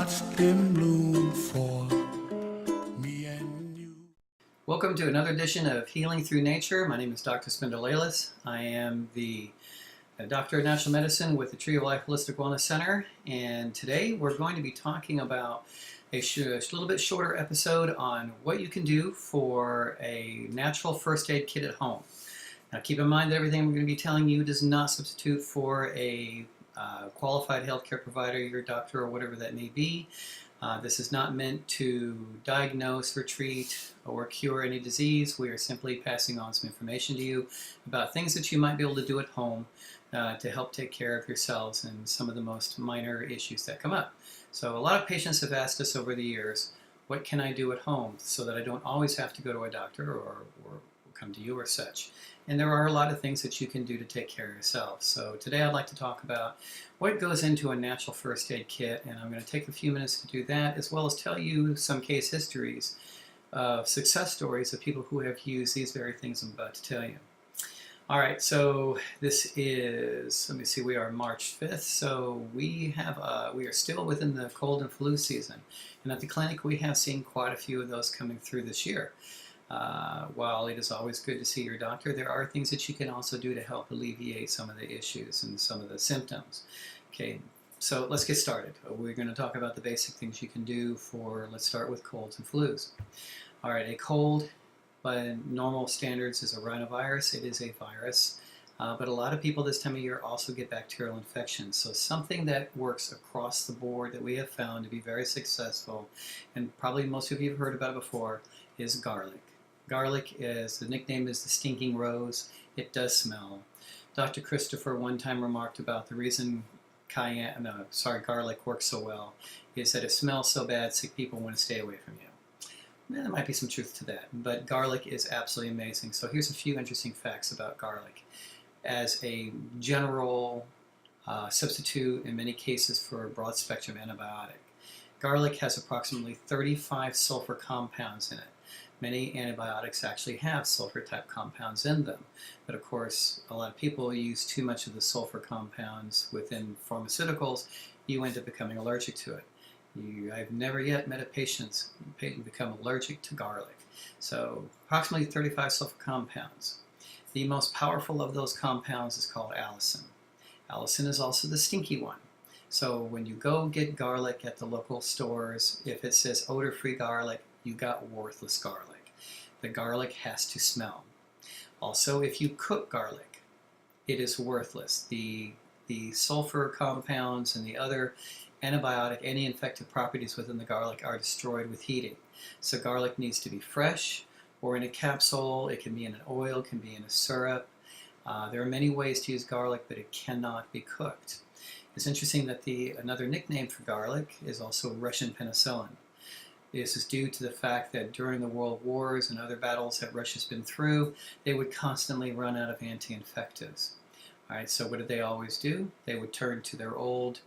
watched them bloom for me and you. Welcome to another edition of Healing Through Nature. My name is Dr. Spindelilus. I am the Doctor of Natural Medicine with the Tree of Life Holistic Wellness Center, and today we're going to be talking about a little bit shorter episode on what you can do for a natural first aid kit at home. Now keep in mind that everything we're going to be telling you does not substitute for a qualified healthcare provider, your doctor, or whatever that may be. This is not meant to diagnose or treat or cure any disease. We are simply passing on some information to you about things that you might be able to do at home to help take care of yourselves and some of the most minor issues that come up. So a lot of patients have asked us over the years, what can I do at home so that I don't always have to go to a doctor or come to you or such? And there are a lot of things that you can do to take care of yourself. So today I'd like to talk about what goes into a natural first aid kit, and I'm going to take a few minutes to do that, as well as tell you some case histories of success stories of people who have used these very things I'm about to tell you. All right, so this is, let me see, we are March 5th, so we are still within the cold and flu season. And at the clinic we have seen quite a few of those coming through this year. While it is always good to see your doctor, there are things that you can also do to help alleviate some of the issues and some of the symptoms. Okay, so let's get started. We're going to talk about the basic things you can do for, let's start with colds and flus. All right, a cold, by normal standards, is a rhinovirus. It is a virus, but a lot of people this time of year also get bacterial infections. So something that works across the board that we have found to be very successful, and probably most of you have heard about it before, is garlic. Garlic is, the nickname is the stinking rose. It does smell. Dr. Christopher one time remarked about the reason garlic works so well is that it smells so bad sick people want to stay away from you. There might be some truth to that, but garlic is absolutely amazing. So here's a few interesting facts about garlic. As a general substitute in many cases for a broad spectrum antibiotic, garlic has approximately 35 sulfur compounds in it. Many antibiotics actually have sulfur type compounds in them, but of course a lot of people use too much of the sulfur compounds within pharmaceuticals. You end up becoming allergic to it. I've never yet met a patient become allergic to garlic. So approximately 35 sulfur compounds. The most powerful of those compounds is called allicin. Allicin is also the stinky one. So when you go get garlic at the local stores, if it says odor-free garlic, you got worthless garlic. The garlic has to smell. Also, if you cook garlic, it is worthless. The sulfur compounds and the other antibiotic, anti-infective properties within the garlic are destroyed with heating. So garlic needs to be fresh or in a capsule. It can be in an oil, it can be in a syrup. There are many ways to use garlic, but it cannot be cooked. It's interesting that another nickname for garlic is also Russian penicillin. This is due to the fact that during the World Wars and other battles that Russia's been through, they would constantly run out of anti-infectives. All right, so what did they always do? They would turn to their old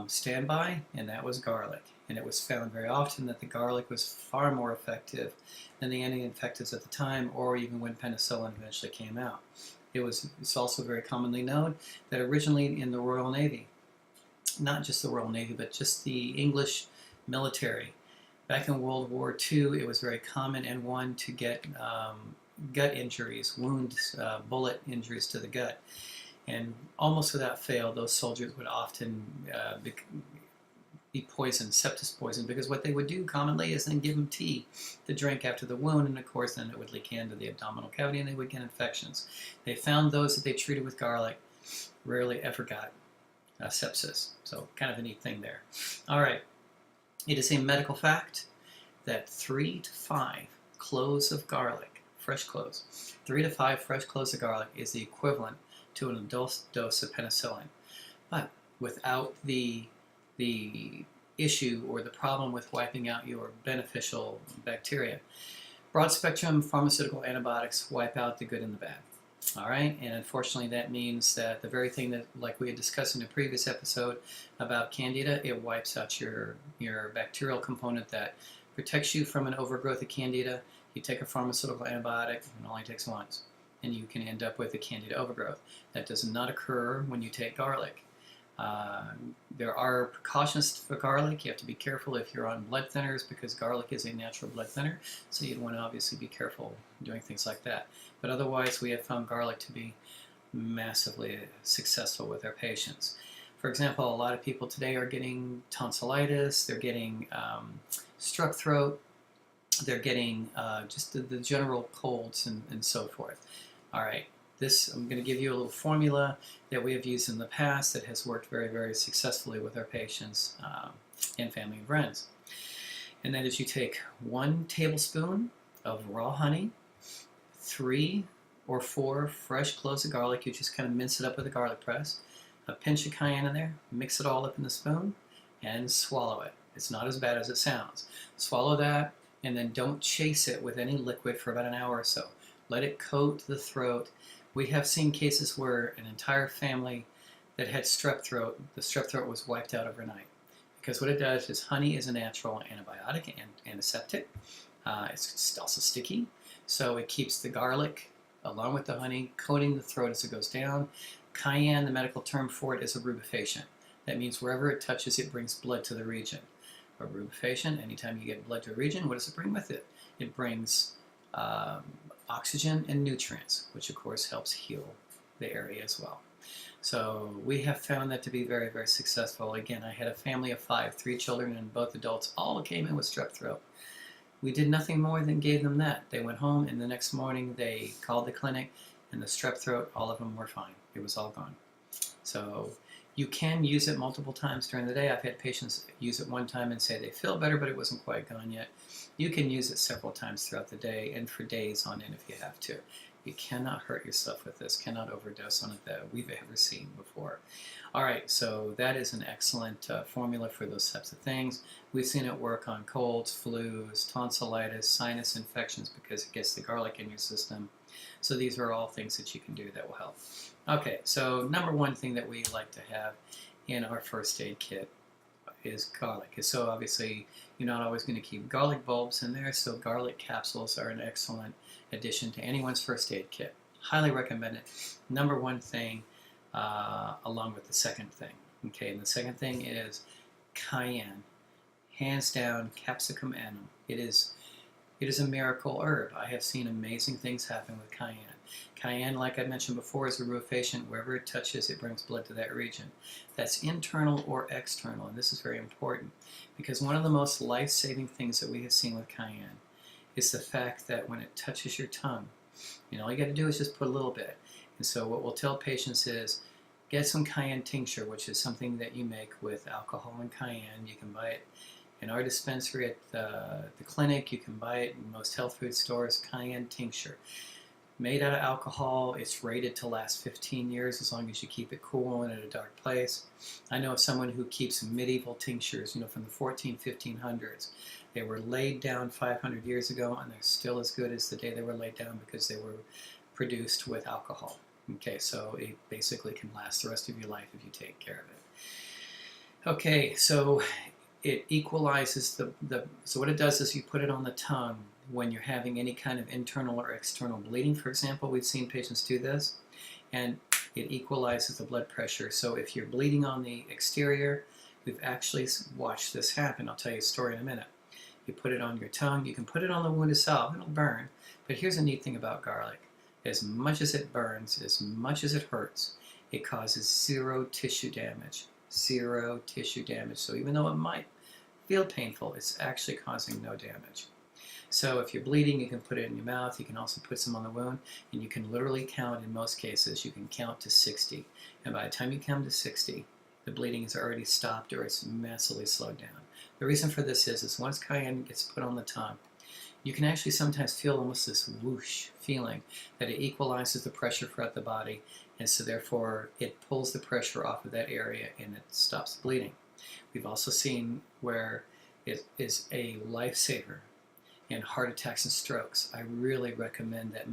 standby, and that was garlic. And it was found very often that the garlic was far more effective than the anti-infectives at the time, or even when penicillin eventually came out. It's also very commonly known that originally in the Royal Navy, not just the Royal Navy, but just the English military, back in World War II, it was very common and one to get gut injuries, wounds, bullet injuries to the gut. And almost without fail, those soldiers would often be poisoned, sepsis poisoned, because what they would do commonly is then give them tea to drink after the wound, and of course then it would leak into the abdominal cavity and they would get infections. They found those that they treated with garlic rarely ever got sepsis. So kind of a neat thing there. All right. It is a medical fact that 3 to 5 cloves of garlic, fresh cloves, 3 to 5 fresh cloves of garlic is the equivalent to an adult dose of penicillin. But without the issue or the problem with wiping out your beneficial bacteria, broad spectrum pharmaceutical antibiotics wipe out the good and the bad. All right, and unfortunately that means that the very thing that, like we had discussed in a previous episode about candida, it wipes out your bacterial component that protects you from an overgrowth of candida. You take a pharmaceutical antibiotic, it only takes once, and you can end up with a candida overgrowth. That does not occur when you take garlic. There are precautions for garlic. You have to be careful if you're on blood thinners because garlic is a natural blood thinner, so you'd want to obviously be careful doing things like that. But otherwise, we have found garlic to be massively successful with our patients. For example, a lot of people today are getting tonsillitis, they're getting strep throat, they're getting just the general colds and so forth. All right, I'm going to give you a little formula that we have used in the past that has worked very, very successfully with our patients and family and friends. And that is you take 1 tablespoon of raw honey, 3 or 4 fresh cloves of garlic. You just kind of mince it up with a garlic press, a pinch of cayenne in there, mix it all up in the spoon, and swallow it. It's not as bad as it sounds. Swallow that, and then don't chase it with any liquid for about an hour or so. Let it coat the throat. We have seen cases where an entire family that had strep throat, the strep throat was wiped out overnight. Because what it does is honey is a natural antibiotic and antiseptic. It's also sticky, so it keeps the garlic along with the honey coating the throat as it goes down. Cayenne, the medical term for it, is a rubefacient. That means wherever it touches, it brings blood to the region. A rubefacient, anytime you get blood to a region, what does it bring with it? It brings oxygen and nutrients, which of course helps heal the area as well. So we have found that to be very, very successful. Again, I had a family of 5, 3 children, and both adults all came in with strep throat. We did nothing more than gave them that. They went home, and the next morning they called the clinic, and the strep throat, all of them were fine. It was all gone. So you can use it multiple times during the day. I've had patients use it one time and say they feel better, but it wasn't quite gone yet. You can use it several times throughout the day and for days on end if you have to. You cannot hurt yourself with this, cannot overdose on it that we've ever seen before. All right, so that is an excellent formula for those types of things. We've seen it work on colds, flus, tonsillitis, sinus infections because it gets the garlic in your system. So these are all things that you can do that will help. Okay, so number one thing that we like to have in our first aid kit is garlic. So obviously you're not always going to keep garlic bulbs in there, so garlic capsules are an excellent addition to anyone's first aid kit. Highly recommend it. Number one thing along with the second thing. Okay, and the second thing is cayenne. Hands down, capsicum annum. It is a miracle herb. I have seen amazing things happen with cayenne. Cayenne, like I mentioned before, is a rubefacient. Wherever it touches, it brings blood to that region. That's internal or external, and this is very important because one of the most life-saving things that we have seen with cayenne is the fact that when it touches your tongue, all you got to do is just put a little bit. And so what we'll tell patients is get some cayenne tincture, which is something that you make with alcohol and cayenne. You can buy it in our dispensary at the clinic. You can buy it in most health food stores. Cayenne tincture. Made out of alcohol, it's rated to last 15 years as long as you keep it cool and in a dark place. I know of someone who keeps medieval tinctures, from the 1500s. They were laid down 500 years ago, and they're still as good as the day they were laid down because they were produced with alcohol. Okay, so it basically can last the rest of your life if you take care of it. Okay, so it equalizes so what it does is you put it on the tongue when you're having any kind of internal or external bleeding, for example. We've seen patients do this, and it equalizes the blood pressure. So if you're bleeding on the exterior, we've actually watched this happen. I'll tell you a story in a minute. You put it on your tongue. You can put it on the wound itself. It'll burn. But here's a neat thing about garlic. As much as it burns, as much as it hurts, it causes 0 tissue damage. 0 tissue damage. So even though it might feel painful, it's actually causing no damage. So if you're bleeding, you can put it in your mouth. You can also put some on the wound, and you can literally count, in most cases, you can count to 60. And by the time you count to 60, the bleeding is already stopped or it's massively slowed down. The reason for this is once cayenne gets put on the tongue, you can actually sometimes feel almost this whoosh feeling that it equalizes the pressure throughout the body, and so therefore it pulls the pressure off of that area and it stops bleeding. We've also seen where it is a lifesaver in heart attacks and strokes. I really recommend that.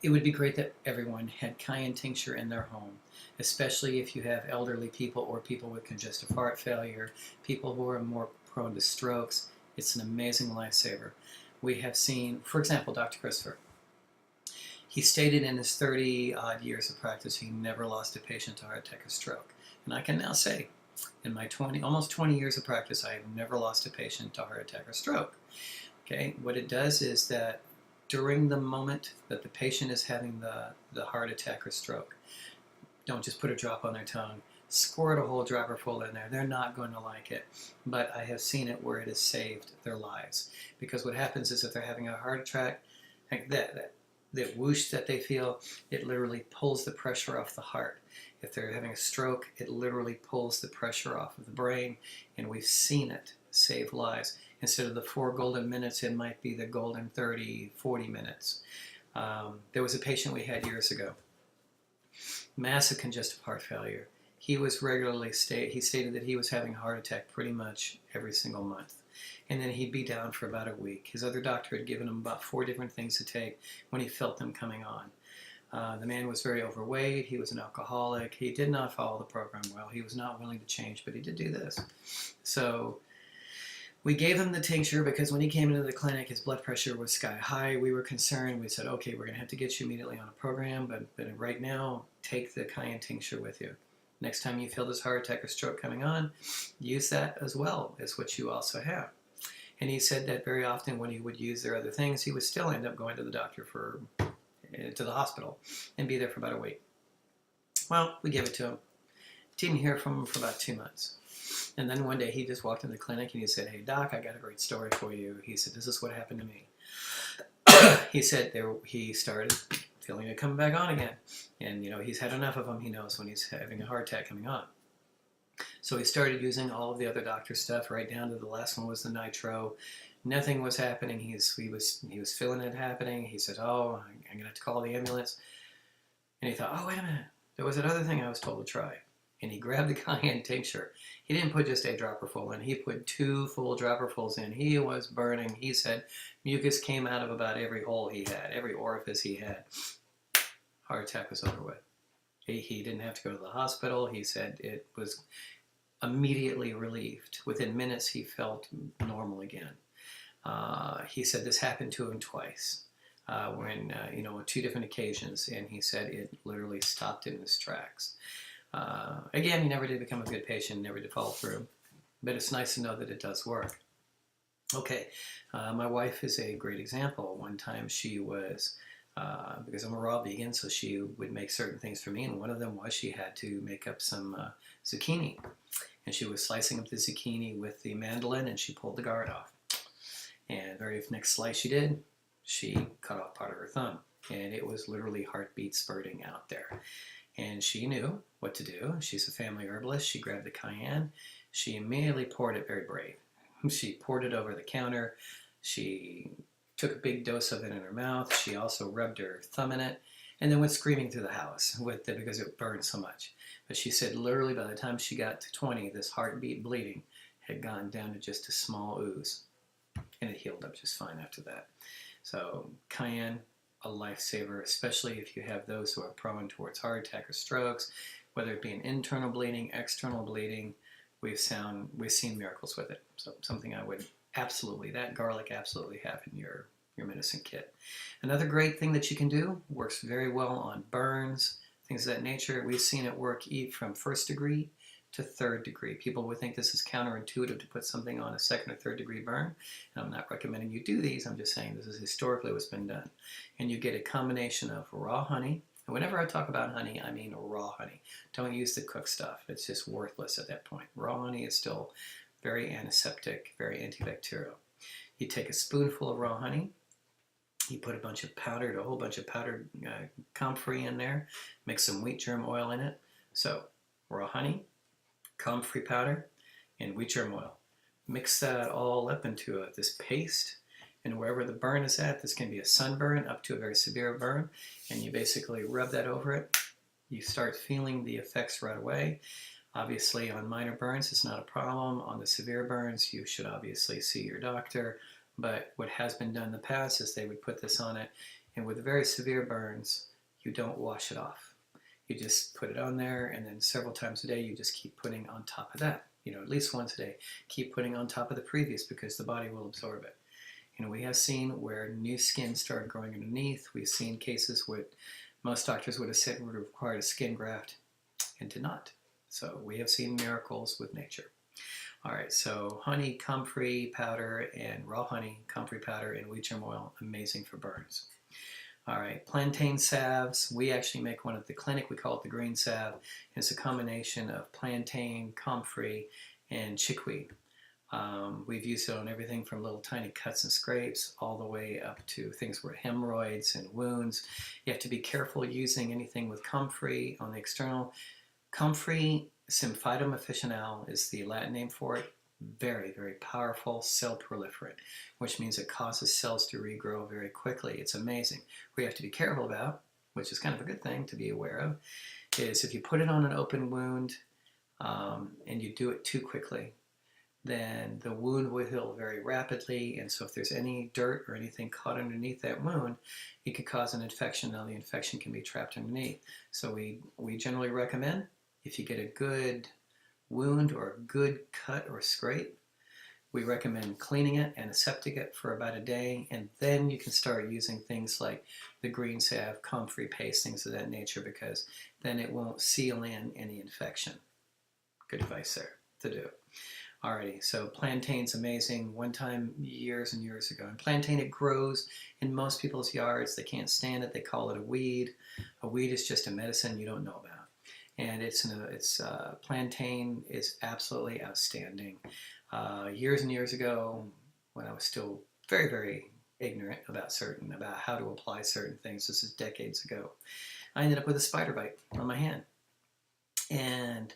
It would be great that everyone had cayenne tincture in their home, especially if you have elderly people or people with congestive heart failure, people who are more prone to strokes. It's an amazing lifesaver. We have seen, for example, Dr. Christopher. He stated in his 30-odd years of practice he never lost a patient to heart attack or stroke. And I can now say, in my almost 20 years of practice, I have never lost a patient to heart attack or stroke. Okay, what it does is that during the moment that the patient is having the heart attack or stroke, don't just put a drop on their tongue. Squirt a whole dropper full in there. They're not going to like it. But I have seen it where it has saved their lives. Because what happens is if they're having a heart attack, like that whoosh that they feel, it literally pulls the pressure off the heart. If they're having a stroke, it literally pulls the pressure off of the brain. And we've seen it save lives. Instead of the 4 golden minutes, it might be the golden 30, 40 minutes. There was a patient we had years ago. Massive congestive heart failure. He was regularly he stated that he was having a heart attack pretty much every single month. And then he'd be down for about a week. His other doctor had given him about 4 different things to take when he felt them coming on. The man was very overweight. He was an alcoholic. He did not follow the program well. He was not willing to change, but he did do this. So we gave him the tincture because when he came into the clinic, his blood pressure was sky high. We were concerned. We said, okay, we're going to have to get you immediately on a program, but right now, take the cayenne tincture with you. Next time you feel this heart attack or stroke coming on, use that as well as what you also have. And he said that very often when he would use their other things, he would still end up going to the doctor to the hospital and be there for about a week. Well, we gave it to him. Didn't hear from him for about 2 months. And then one day he just walked in the clinic and he said, hey, doc, I got a great story for you. He said, this is what happened to me. He said he started feeling it coming back on again. And, he's had enough of them. He knows when he's having a heart attack coming on. So he started using all of the other doctor stuff, right down to the last one was the nitro. Nothing was happening. He was feeling it happening. He said, oh, I'm going to have to call the ambulance. And he thought, oh, wait a minute. There was that other thing I was told to try. And he grabbed the cayenne tincture. He didn't put just a dropper full in. He put 2 full dropperfuls in. He was burning. He said mucus came out of about every hole he had, every orifice he had. Heart attack was over with. He didn't have to go to the hospital. He said it was immediately relieved. Within minutes, he felt normal again. He said this happened to him twice, on 2 different occasions, and he said it literally stopped in his tracks. Again, he never did become a good patient, never did follow through, but it's nice to know that it does work. Okay, my wife is a great example. One time she was, because I'm a raw vegan, so she would make certain things for me, and one of them was she had to make up some zucchini. And she was slicing up the zucchini with the mandolin, and she pulled the guard off. And very next slice she did, she cut off part of her thumb, and it was literally heartbeat spurting out there. And she knew what to do. She's a family herbalist. She grabbed the cayenne. She immediately poured it, very brave. She poured it over the counter. She took a big dose of it in her mouth. She also rubbed her thumb in it and then went screaming through the house because it burned so much. But she said literally by the time she got to 20, this heartbeat bleeding had gone down to just a small ooze. And it healed up just fine after that. So cayenne, a lifesaver, especially if you have those who are prone towards heart attack or strokes, whether it be an internal bleeding, external bleeding, we've seen miracles with it. So something I would that garlic absolutely have in your medicine kit. Another great thing that you can do, works very well on burns, things of that nature. We've seen it work from 1st degree to 3rd degree. People would think this is counterintuitive to put something on a 2nd or 3rd degree burn. And I'm not recommending you do these. I'm just saying this is historically what's been done. And you get a combination of raw honey. And whenever I talk about honey, I mean raw honey. Don't use the cooked stuff. It's just worthless at that point. Raw honey is still very antiseptic, very antibacterial. You take a spoonful of raw honey. You put a whole bunch of powdered comfrey in there. Mix some wheat germ oil in it. So raw honey, comfrey powder, and wheat germ oil. Mix that all up into this paste, and wherever the burn is at, this can be a sunburn up to a very severe burn, and you basically rub that over it. You start feeling the effects right away. Obviously, on minor burns, it's not a problem. On the severe burns, you should obviously see your doctor, but what has been done in the past is they would put this on it, and with very severe burns, you don't wash it off. You just put it on there, and then several times a day, you just keep putting on top of that. At least once a day. Keep putting on top of the previous because the body will absorb it. We have seen where new skin started growing underneath. We've seen cases where most doctors would have said would have required a skin graft and did not. So we have seen miracles with nature. All right, so honey, comfrey powder, and raw honey, comfrey powder, and wheat germ oil, amazing for burns. All right, plantain salves. We actually make one at the clinic. We call it the green salve. It's a combination of plantain, comfrey, and chickweed. We've used it on everything from little tiny cuts and scrapes all the way up to things where hemorrhoids and wounds. You have to be careful using anything with comfrey on the external. Comfrey, Symphytum officinale is the Latin name for it. Very, very powerful cell proliferant, which means it causes cells to regrow very quickly. It's amazing. What you have to be careful about, which is kind of a good thing to be aware of, is if you put it on an open wound and you do it too quickly, then the wound will heal very rapidly, and so if there's any dirt or anything caught underneath that wound, it could cause an infection. Now the infection can be trapped underneath. So we generally recommend, if you get a good wound or a good cut or scrape, we recommend cleaning it, antiseptic it for about a day, and then you can start using things like the green salve, comfrey paste, things of that nature, because then it won't seal in any infection. Good advice there to do. Alrighty, so plantain's amazing. One time, years and years ago, and plantain, it grows in most people's yards. They can't stand it. They call it a weed. A weed is just a medicine you don't know about. And plantain is absolutely outstanding. Years and years ago, when I was still very, very ignorant about how to apply certain things, this is decades ago, I ended up with a spider bite on my hand. And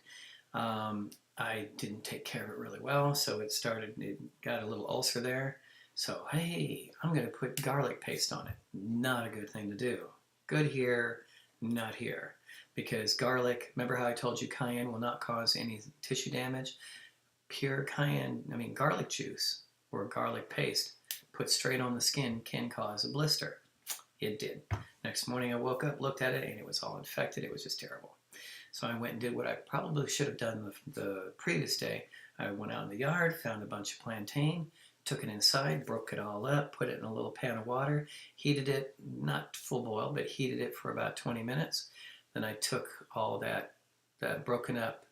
I didn't take care of it really well, so it got a little ulcer there. So, hey, I'm going to put garlic paste on it. Not a good thing to do. Good here, not here. Because garlic, remember how I told you cayenne will not cause any tissue damage? Pure garlic juice or garlic paste put straight on the skin can cause a blister. It did. Next morning I woke up, looked at it, and it was all infected. It was just terrible. So I went and did what I probably should have done the previous day. I went out in the yard, found a bunch of plantain, took it inside, broke it all up, put it in a little pan of water, heated it, not full boil, but heated it for about 20 minutes. Then I took all that broken up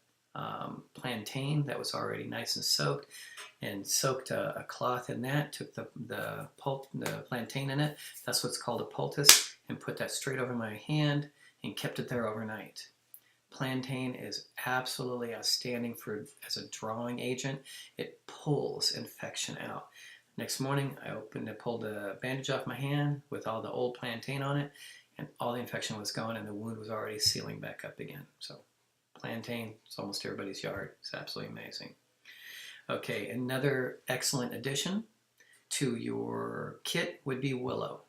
plantain that was already nice and soaked, and soaked a cloth in that, took the plantain in it, that's what's called a poultice, and put that straight over my hand and kept it there overnight. Plantain is absolutely outstanding as a drawing agent. It pulls infection out. Next morning, I pulled the bandage off my hand with all the old plantain on it, and all the infection was gone, and the wound was already sealing back up again. So plantain, it's almost everybody's yard. It's absolutely amazing. Okay, another excellent addition to your kit would be willow.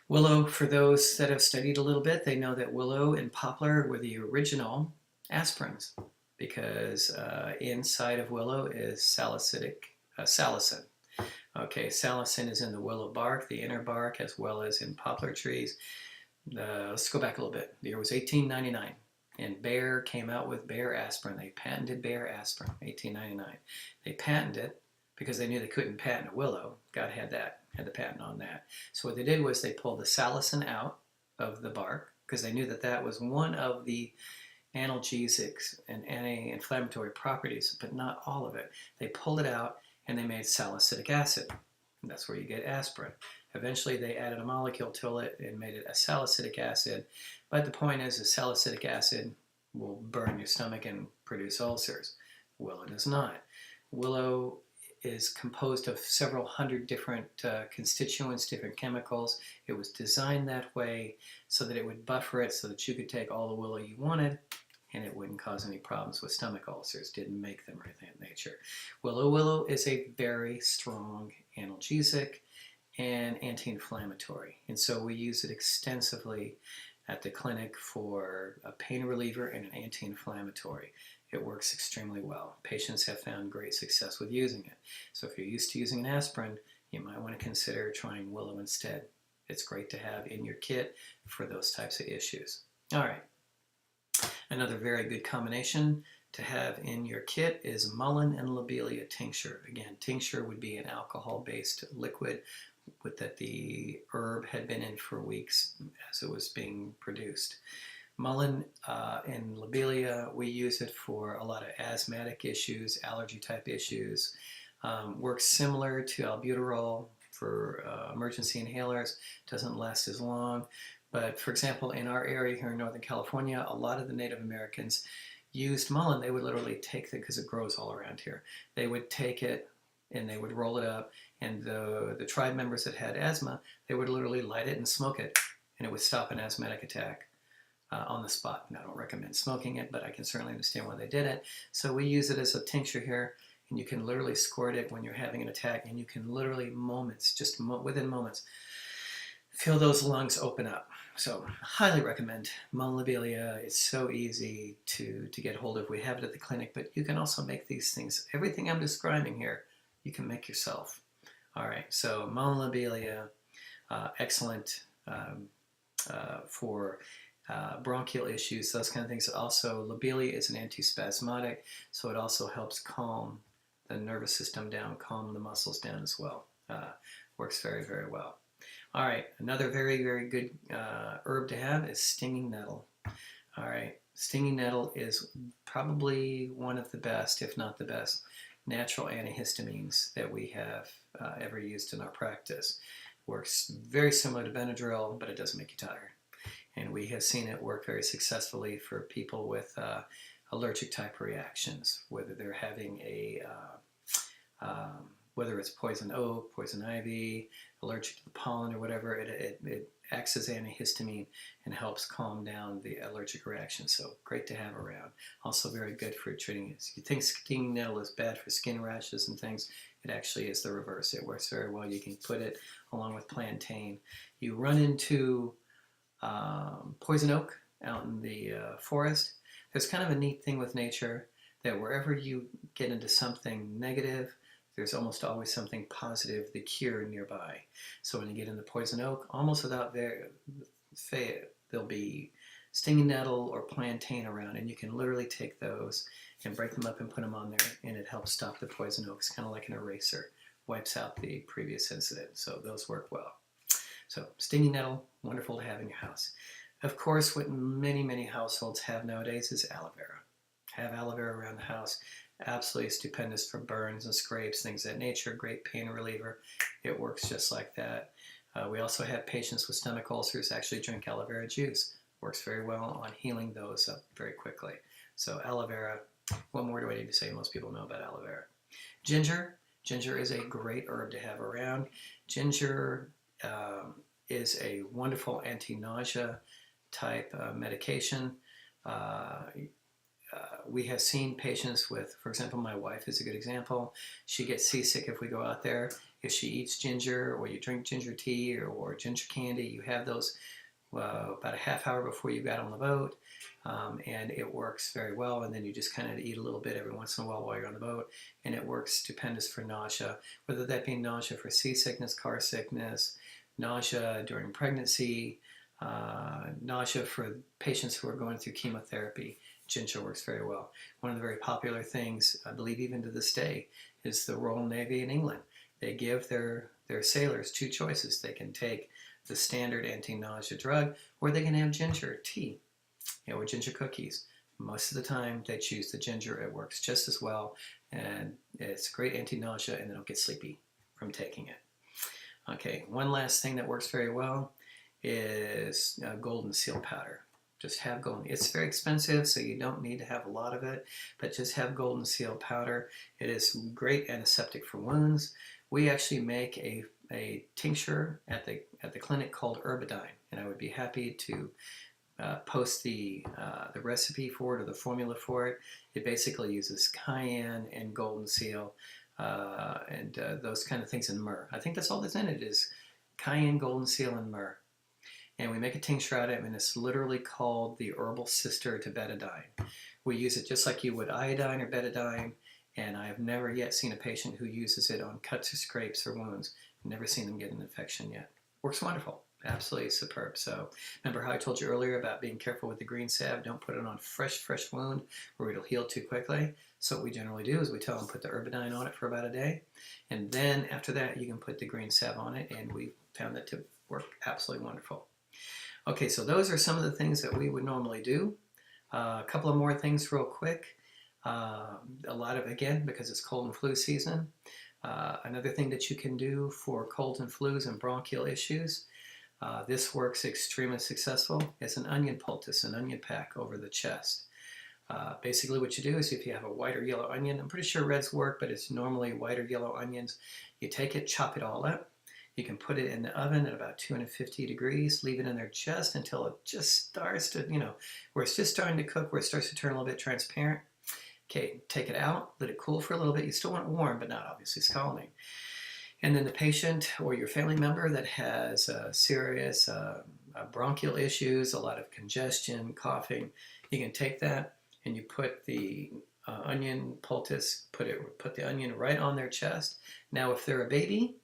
Willow, for those that have studied a little bit, they know that willow and poplar were the original aspirins, because inside of willow is salicin. Okay, salicin is in the willow bark, the inner bark, as well as in poplar trees. Let's go back a little bit. The year was 1899, and Bayer came out with Bayer aspirin. They patented Bayer aspirin, 1899. They patented it because they knew they couldn't patent a willow. God had the patent on that. So what they did was they pulled the salicin out of the bark, because they knew that was one of the analgesics and anti-inflammatory properties, but not all of it. They pulled it out and they made salicylic acid. And that's where you get aspirin. Eventually they added a molecule to it and made it a salicylic acid. But the point is, salicylic acid will burn your stomach and produce ulcers. Willow does not. Willow is composed of several hundred different constituents, different chemicals. It was designed that way so that it would buffer it, so that you could take all the willow you wanted and it wouldn't cause any problems with stomach ulcers. Didn't make them or anything of nature. Willow is a very strong analgesic and anti-inflammatory, and so we use it extensively at the clinic for a pain reliever and an anti-inflammatory. It works extremely well. Patients have found great success with using it. So if you're used to using an aspirin, you might want to consider trying willow instead. It's great to have in your kit for those types of issues. All right. Another very good combination to have in your kit is mullein and lobelia tincture. Again, tincture would be an alcohol-based liquid that the herb had been in for weeks as it was being produced. Mullein and lobelia, we use it for a lot of asthmatic issues, allergy type issues. Works similar to albuterol for emergency inhalers, doesn't last as long. But for example, in our area here in Northern California, a lot of the Native Americans used mullein. They would literally take it, because it grows all around here. They would take it and they would roll it up, and the tribe members that had asthma, they would literally light it and smoke it, and it would stop an asthmatic attack on the spot. And I don't recommend smoking it, but I can certainly understand why they did it. So we use it as a tincture here, and you can literally squirt it when you're having an attack, and you can literally within moments, feel those lungs open up. So highly recommend mullein lobelia. It's so easy to get hold of. We have it at the clinic, but you can also make these things. Everything I'm describing here, you can make yourself. All right, so mullein lobelia, excellent for bronchial issues, those kind of things. Also, lobelia is an antispasmodic, so it also helps calm the nervous system down, calm the muscles down as well. Works very, very well. All right, another very, very good herb to have is stinging nettle. All right, stinging nettle is probably one of the best, if not the best, natural antihistamines that we have ever used in our practice. Works very similar to Benadryl, but it doesn't make you tired. And we have seen it work very successfully for people with allergic type reactions, whether they're having whether it's poison oak, poison ivy, allergic to the pollen or whatever, it acts as antihistamine and helps calm down the allergic reaction. So great to have around. Also very good for treating it. You think stinging nettle is bad for skin rashes and things, it actually is the reverse. It works very well. You can put it along with plantain. You run into poison oak out in the forest. There's kind of a neat thing with nature that wherever you get into something negative, there's almost always something positive, the cure nearby. So when you get into poison oak, almost without fail, there'll be stinging nettle or plantain around, and you can literally take those and break them up and put them on there, and it helps stop the poison oak. It's kind of like an eraser, wipes out the previous incident. So those work well. So stinging nettle, wonderful to have in your house. Of course, what many, many households have nowadays is aloe vera. Have aloe vera around the house. Absolutely stupendous for burns and scrapes, things of that nature. Great pain reliever. It works just like that. We also have patients with stomach ulcers actually drink aloe vera juice. Works very well on healing those up very quickly. So aloe vera, what more do I need to say? Most people know about aloe vera. Ginger. Ginger is a great herb to have around. Ginger is a wonderful anti-nausea type medication. We have seen patients with, for example, my wife is a good example. She gets seasick if we go out there. If she eats ginger, or you drink ginger tea or ginger candy, you have those about a half hour before you got on the boat, and it works very well. And then you just kind of eat a little bit every once in a while you're on the boat, and it works stupendous for nausea, whether that be nausea for seasickness, car sickness, nausea during pregnancy, nausea for patients who are going through chemotherapy. Ginger works very well. One of the very popular things, I believe even to this day, is the Royal Navy in England. They give their sailors two choices. They can take the standard anti-nausea drug, or they can have ginger tea, or ginger cookies. Most of the time they choose the ginger. It works just as well, and it's great anti-nausea, and they don't get sleepy from taking it. Okay, one last thing that works very well is golden seal powder. Just have golden. It's very expensive, so you don't need to have a lot of it, but just have golden seal powder. It is great antiseptic for wounds. We actually make a tincture at the clinic called Herbidine, and I would be happy to post the recipe for it or the formula for it. It basically uses cayenne and golden seal and those kind of things, and myrrh. I think that's all that's in it is cayenne, golden seal, and myrrh. And we make a tincture out of it, and it's literally called the herbal sister to betadine. We use it just like you would iodine or betadine, and I have never yet seen a patient who uses it on cuts or scrapes or wounds. I've never seen them get an infection yet. Works wonderful. Absolutely superb. So remember how I told you earlier about being careful with the green salve? Don't put it on fresh wound where it'll heal too quickly. So what we generally do is we tell them put the Herbidine on it for about a day, and then after that you can put the green salve on it, and we found that to work absolutely wonderful. Okay, so those are some of the things that we would normally do. A couple of more things real quick. A lot of, again, because it's cold and flu season, another thing that you can do for colds and flus and bronchial issues, this works extremely successful, is an onion poultice, an onion pack over the chest. Basically what you do is if you have a white or yellow onion, I'm pretty sure reds work, but it's normally white or yellow onions, you take it, chop it all up. You can put it in the oven at about 250 degrees, leave it in there just until it just starts to, where it's just starting to cook, where it starts to turn a little bit transparent. Okay, take it out, let it cool for a little bit. You still want it warm, but not obviously scalding. And then the patient or your family member that has serious bronchial issues, a lot of congestion, coughing, you can take that and you put the onion poultice, put the onion right on their chest. Now, if they're a baby,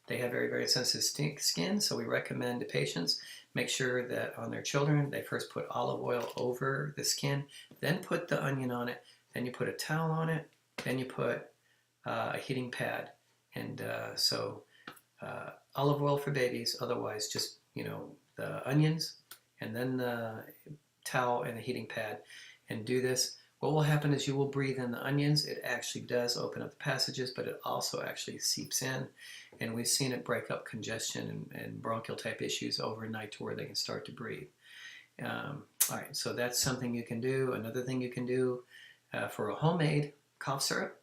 they have very, very sensitive skin, so we recommend to patients make sure that on their children, they first put olive oil over the skin, then put the onion on it, then you put a towel on it, then you put a heating pad. And olive oil for babies, otherwise just, the onions, and then the towel and the heating pad, and do this. What will happen is you will breathe in the onions. It actually does open up the passages, but it also actually seeps in. And we've seen it break up congestion and bronchial type issues overnight to where they can start to breathe. All right, so that's something you can do. Another thing you can do for a homemade cough syrup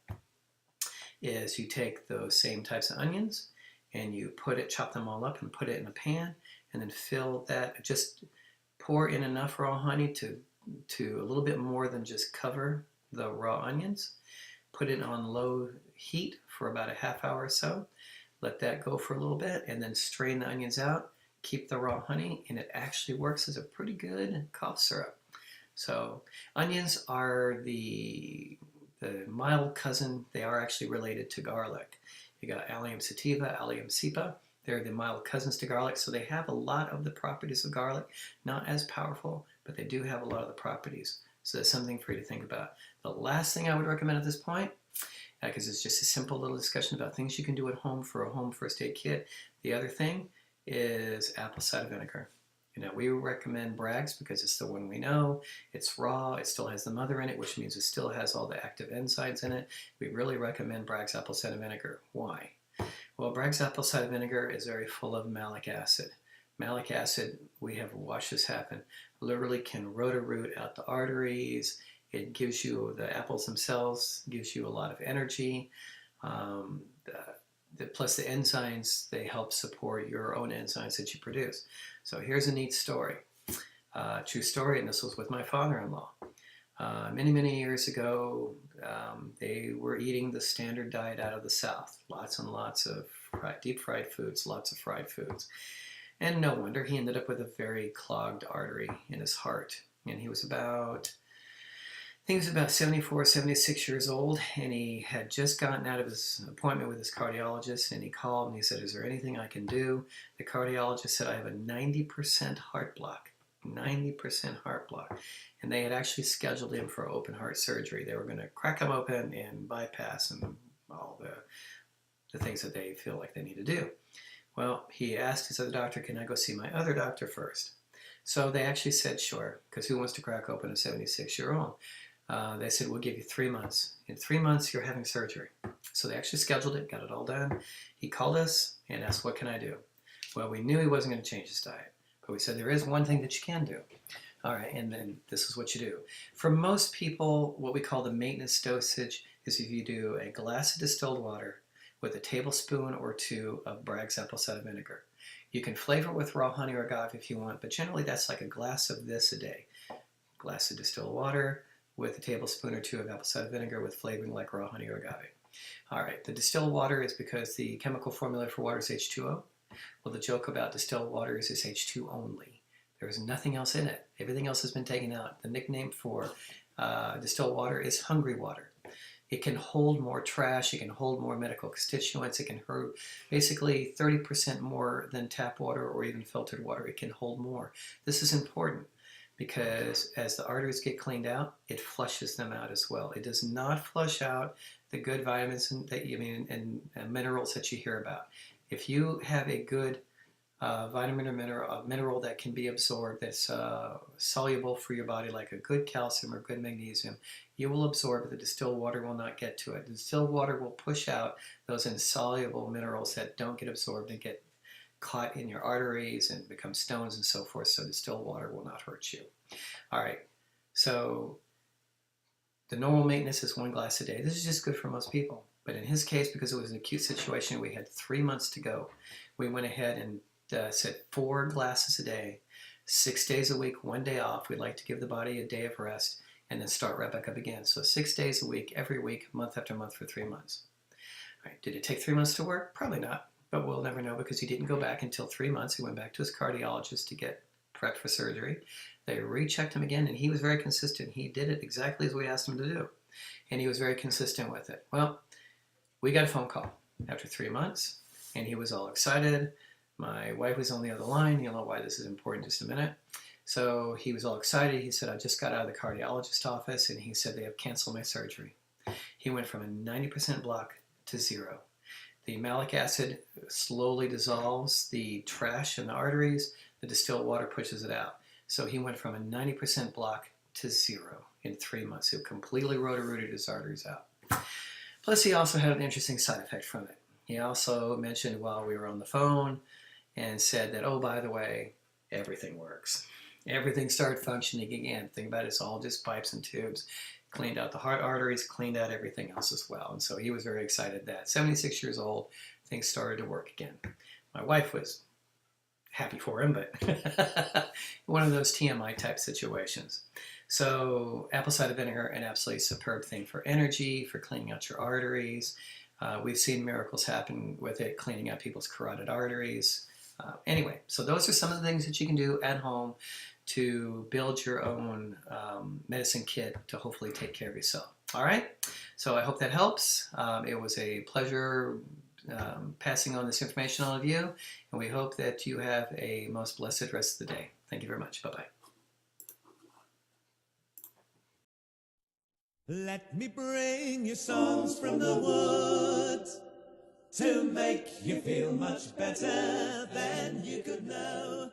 is you take those same types of onions and you chop them all up and put it in a pan, and then fill that, just pour in enough raw honey to a little bit more than just cover the raw onions. Put it on low heat for about a half hour or so. Let that go for a little bit, and then strain the onions out. Keep the raw honey, and it actually works as a pretty good cough syrup. So onions are the mild cousin. They are actually related to garlic. You got Allium sativa, Allium cepa. They're the mild cousins to garlic, so they have a lot of the properties of garlic. Not as powerful, but they do have a lot of the properties. So that's something for you to think about. The last thing I would recommend at this point, because it's just a simple little discussion about things you can do at home for a home first aid kit. The other thing is apple cider vinegar. We recommend Bragg's because it's the one we know. It's raw. It still has the mother in it, which means it still has all the active enzymes in it. We really recommend Bragg's apple cider vinegar. Why? Well, Bragg's apple cider vinegar is very full of malic acid. Malic acid, we have watched this happen, literally can root out the arteries. It gives you, the apples themselves, gives you a lot of energy. Plus the enzymes, they help support your own enzymes that you produce. So here's a neat story. True story, and this was with my father-in-law. Many, many years ago, they were eating the standard diet out of the South. Lots and lots of deep fried foods, lots of fried foods. And no wonder he ended up with a very clogged artery in his heart. And he was about 74, 76 years old, and he had just gotten out of his appointment with his cardiologist, and he called and he said, "Is there anything I can do?" The cardiologist said, "I have a 90% heart block." 90% heart block. And they had actually scheduled him for open heart surgery. They were going to crack him open and bypass and all the things that they feel like they need to do. Well, he asked his other doctor, "Can I go see my other doctor first?" So they actually said, sure, because who wants to crack open a 76-year-old? They said, "We'll give you 3 months. In 3 months, you're having surgery." So they actually scheduled it, got it all done. He called us and asked, "What can I do?" Well, we knew he wasn't going to change his diet, but we said, there is one thing that you can do. All right, and then this is what you do. For most people, what we call the maintenance dosage is if you do a glass of distilled water with a tablespoon or 2 of Bragg's apple cider vinegar. You can flavor it with raw honey or agave if you want, but generally that's like a glass of this a day. Glass of distilled water with a tablespoon or 2 of apple cider vinegar with flavoring like raw honey or agave. All right, the distilled water is because the chemical formula for water is H2O. Well, the joke about distilled water is it's H2 only. There is nothing else in it. Everything else has been taken out. The nickname for distilled water is hungry water. It can hold more trash. It can hold more medical constituents. It can hold basically 30% more than tap water or even filtered water. It can hold more. This is important because as the arteries get cleaned out, it flushes them out as well. It does not flush out the good vitamins and minerals that you hear about. If you have a good vitamin or mineral that can be absorbed, that's soluble for your body, like a good calcium or good magnesium, you will absorb it. The distilled water will not get to it. The distilled water will push out those insoluble minerals that don't get absorbed and get caught in your arteries and become stones and so forth, so distilled water will not hurt you. All right, so the normal maintenance is 1 glass a day. This is just good for most people. But in his case, because it was an acute situation, we had 3 months to go. We went ahead and said 4 glasses a day, 6 days a week, 1 day off. We'd like to give the body a day of rest and then start right back up again. So 6 days a week, every week, month after month for 3 months. All right, did it take 3 months to work? Probably not, but we'll never know because he didn't go back until 3 months. He went back to his cardiologist to get prepped for surgery. They rechecked him again, and he was very consistent. He did it exactly as we asked him to do, and he was very consistent with it. Well, we got a phone call after 3 months, and he was all excited. My wife was on the other line. You'll know why this is important in just a minute. So he was all excited. He said, I just got out of the cardiologist office, and he said they have canceled my surgery. He went from a 90% block to 0. The malic acid slowly dissolves the trash in the arteries. The distilled water pushes it out. So he went from a 90% block to 0 in 3 months. It completely roto-rooted his arteries out. Plus, he also had an interesting side effect from it. He also mentioned while we were on the phone and said that, oh, by the way, everything works. Everything started functioning again. Think about it, it's all just pipes and tubes. Cleaned out the heart arteries, cleaned out everything else as well. And so he was very excited that 76 years old, things started to work again. My wife was happy for him, but one of those TMI type situations. So apple cider vinegar, an absolutely superb thing for energy, for cleaning out your arteries. We've seen miracles happen with it, cleaning out people's carotid arteries. Anyway, so those are some of the things that you can do at home to build your own medicine kit to hopefully take care of yourself. All right, so I hope that helps. It was a pleasure passing on this information on to you, and we hope that you have a most blessed rest of the day. Thank you very much. Bye-bye. Let me bring you songs from the woods to make you feel much better than you could know.